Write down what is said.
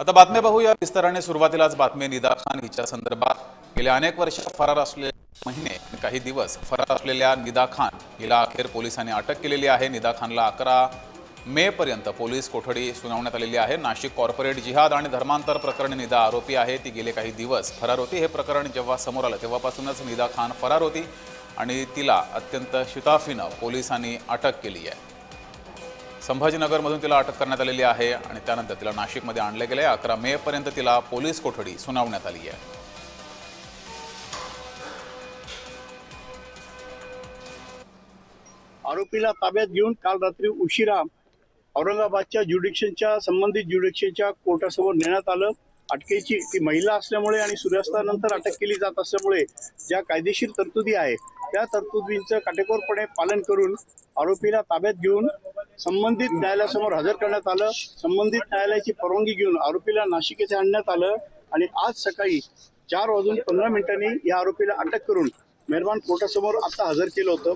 आता बातम्या पाहूया विस्ताराने। सुरुवातीलाच बातमी निदा खान हिच्या संदर्भात। गेल्या अनेक वर्ष फरार असलेले महिने काही दिवस फरार असलेल्या निदा खान हिला अखेर पोलिसांनी अटक केलेली आहे। निदा खानला 11 मे पर्यंत पोलीस कोठडी सुनावण्यात आलेली आहे। नाशिक कॉर्पोरेट जिहाद आणि धर्मांतर प्रकरणी निदा आरोपी आहे। ती गेले काही दिवस फरार होती। हे प्रकरण जेव्हा समोर आलं तेव्हापासूनच निदा खान फरार होती आणि तिला अत्यंत शिताफीनं पोलिसांनी अटक केली आहे। संभाजीनगरमधून तिला अटक करण्यात आलेली आहे आणि त्यानंतर तिला नाशिकमध्ये आणले गेले। 11 मे पर्यंत तिला पोलीस कोठडी सुनावण्यात आली आहे। आरोपीला ताब्यात घेऊन काल रात्री उशिरा औरंगाबादच्या संबंधित ज्युडिशियलच्या कोर्टासमोर नेण्यात आलं। अटकेची ती महिला असल्यामुळे आणि सूर्यास्तानंतर अटक केली जात असल्यामुळे ज्या कायदेशीर तरतुदी आहे त्या तरतुदींचं काटेकोरपणे पालन करून आरोपीला ताब्यात घेऊन संबंधित न्यायालयासमोर हजर करण्यात आलं। संबंधित न्यायालयाची परवानगी घेऊन आरोपीला नाशिक येथे आणण्यात आलं आणि आज सकाळी 4:15 या आरोपीला अटक करून मेहरबान कोर्टासमोर आता हजर केलं होतं।